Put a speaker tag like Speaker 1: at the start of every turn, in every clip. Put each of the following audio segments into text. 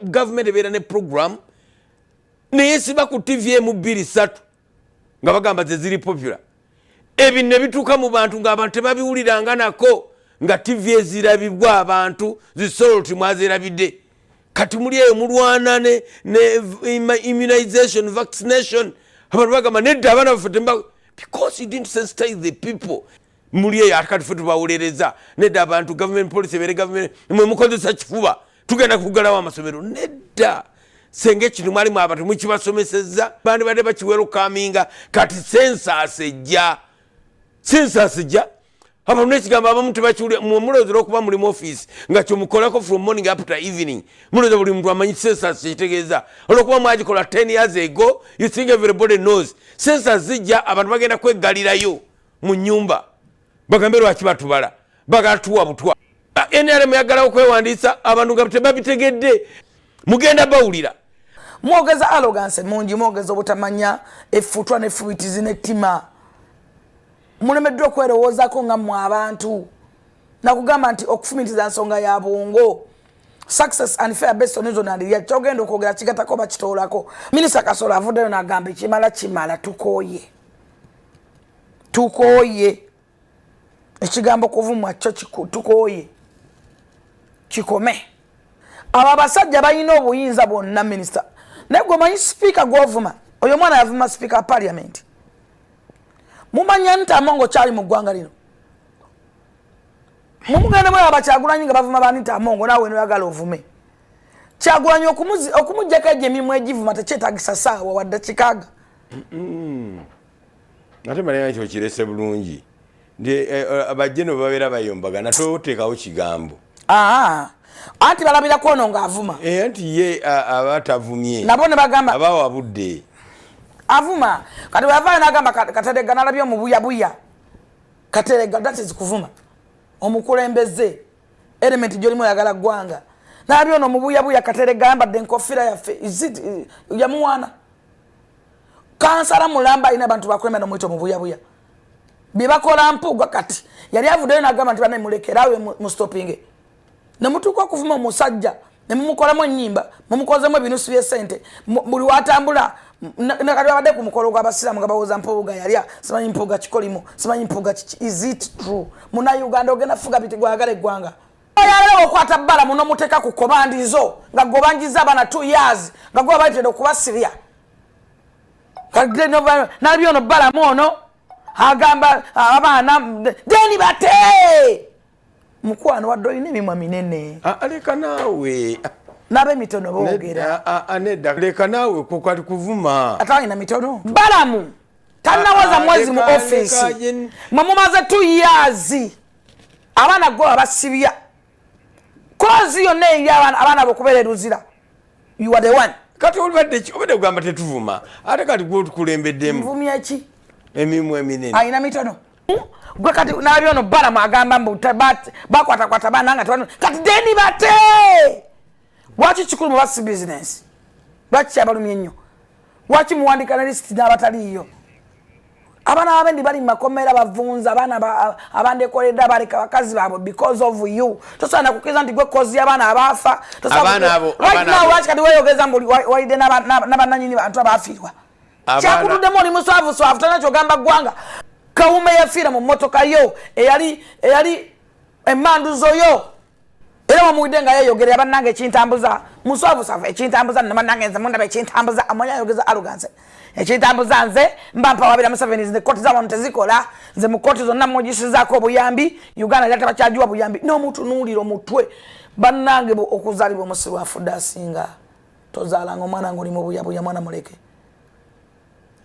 Speaker 1: government ebeera ne program naye siba ku TV mu 2-3 nga bagamba ze ziri popular ebi ne bituuka mu bantu ng'abantu tebabiwuliranga nako nga TV ezirabibwa abantu zisoloti mwazirabidde kati muli eyo mulwana ne immunization vaccination abantu bagamba nedda abaana baffe temba because you didn't sensitize the people muli eyo ate kati ffe tubawulereza nedda abantu government policy ebeere government mwe mukozesa kifuba tugenda kugalawo amasomero nedda senga ekintu mwalimu abantu mukibasomesezza bandi badde bakiwerukaminga kati census ejja abantu n'ekigamba abamu tebakiwulira mulowooza okuba muli mu office nga kyomukolako from morning up to evening mulowooza buli muntu amanyi census kitegeeza olwokuba mwagikola 10 years ago you think everybody knows census zijja abantu bagenda kweggalirayo mu nnyumba bagambe lwaki batubala bagatuwa butwa NRM yagala okwewandiisa abantu nga tebabitegedde mugenda bawulira
Speaker 2: mwogeza arrogance mungi mwogeza obutamanya effutwa n'effubitizi n'ettima mulemeddwa okwerowoozako nga mmwe abantu nakugamba nti okufumitiza nsonga ya bwongo success and fair based on izo nandirya kyogenda okwogera kigatako bakitoolako minisita Kasolo avuddeyo n'agamba kimala tukooye ekigambo kuvumwa kyo tukooye kikome abo abasajja balina obuyinza bwonna minisita naye gwe manyi sipiika gw'ovuma oyo mwana yavuma sipiika wa parliament mumanya nti Amongo kyali mu ggwanga lino mumugende mwe abakyagulanyi nga bavuma bani nti Amongo naawe noyagala ovume kyagulanyi okumuggyako egyo emirimu egivuma tekyetagisa saawa wadde kikaaga
Speaker 1: ate malaya ekyo kirese bulungi ndi abajjeno babeera bayombagana toteekawo kigambo
Speaker 2: anti balabira kwono ng'avuma
Speaker 1: anti ye abatavumye
Speaker 2: nabo ne bagamba
Speaker 1: abawabudde
Speaker 2: avuma kati bwavaayo n'agamba Kateregga nalabye omubuyabuya Kateregga that is kuvuma omukulembeze element gy'olimu oyagala ggwanga nalabye ono omubuyabuya Kateregga ayambadde enkofiira yaffe yamuwaana kansala mulamba alina abantu bakulembera nomwita omubuyabuya bye bakola mpuuga kati yali avuddeyo n'agamba nti bana mulekerawe mu stopping nemutuuka okuvuma omusajja nemumukolamu ennyimba mumukozemu ebinusu by'essente buli watambula nakati babadde ku mukolo gw'abasiraamu nga bawooza mpuuga yalya simanyi mpuuga kikolimu simanyi mpuuga kiki is it true muna Uganda ogenda fuga biti gwagala eggwanga oyagala okwata bbala muno muteeka ku komandizo nga gobanjiza abaana 2 years nga gwe baitedde okubasirya nalabye ono bbalamu ono agamba abaana deni bate mukwano wadde olina emimwa minene
Speaker 1: aleka naawe
Speaker 2: n'ab'emitono boogera
Speaker 1: nedda leka naawe kukati kuvuma
Speaker 2: ate alina mitono balamu tannawoza mwezi mu offisi mwe mumaze 2 years abaana gwe abasibya kozi yonna eri abaana bokubeera eruzira you are the one
Speaker 1: kati obadde kugamba tetuvuma ate kati gwotukulembeddemu
Speaker 2: nvumya eki
Speaker 1: emirimu eminene
Speaker 2: alina mitono gwe kati nalabye ono balamu agamba mbu bakwatakwata baana nga kati deni bate waki kikulu mu basi business lwaki kyabalumye ennyo waki muwandika ne lisiti n'abataliiyo abaana abendi bali mu makomera bavunza abaana abandekoledde abaleka bakazi baabwe because of you tosaana kukkiriza nti gwe kozi y'abaana abaafa lwaki kati weeyogeza mbu walidde n'abannanyini bantu abaafiirwa kyakutuddemu oli muswavu tolina kyogamba ggwanga Kawume yafiira mu mmotoka yo eyali emmanduzo yo era wamuwidde nga yeeyogera bannange ekintambuza muswavu savu ekintambuza nabannange nze mundaba ekintambuza amanya ayogeza arrogance ekintambuza nze mba mpawabira Museveni nze kkooti za wano tezikola nze mu kkooti zonna mugisizaako obuyambi Uganda era tebakyagiwa buyambi n'omutunuulira omutwe bannange okuzaalibwa omusiru afudde asinga tozaalanga omwana ng'oli mu buyabuya mwana muleke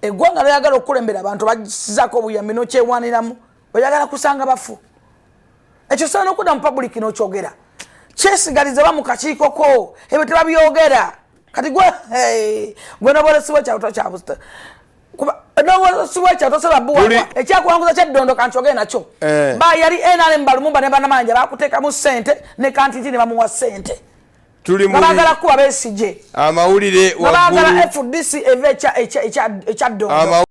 Speaker 2: eggwanga lyagala okukulembera abantu bagisizaako obuyambi n'okyewaniramu oyagala kusanga bafu ekyo sobola n'okudda mu public n'okyogera kyesigalize ba mu kakiikoko ebyo tebabyogera kati gwe nobolesibwa ekyabuto kyabuta nobolesibwa ekyabuto sobola buwakwa ekyakuwanguza kyeddondo kankyogere nakyo yali NRM balumumba ne bannamanja bakuteekamu ssente ne kantiti ne bamuwa ssente bagala kuba besigye
Speaker 1: amawulire
Speaker 2: bagala FDC eva ekyaddongo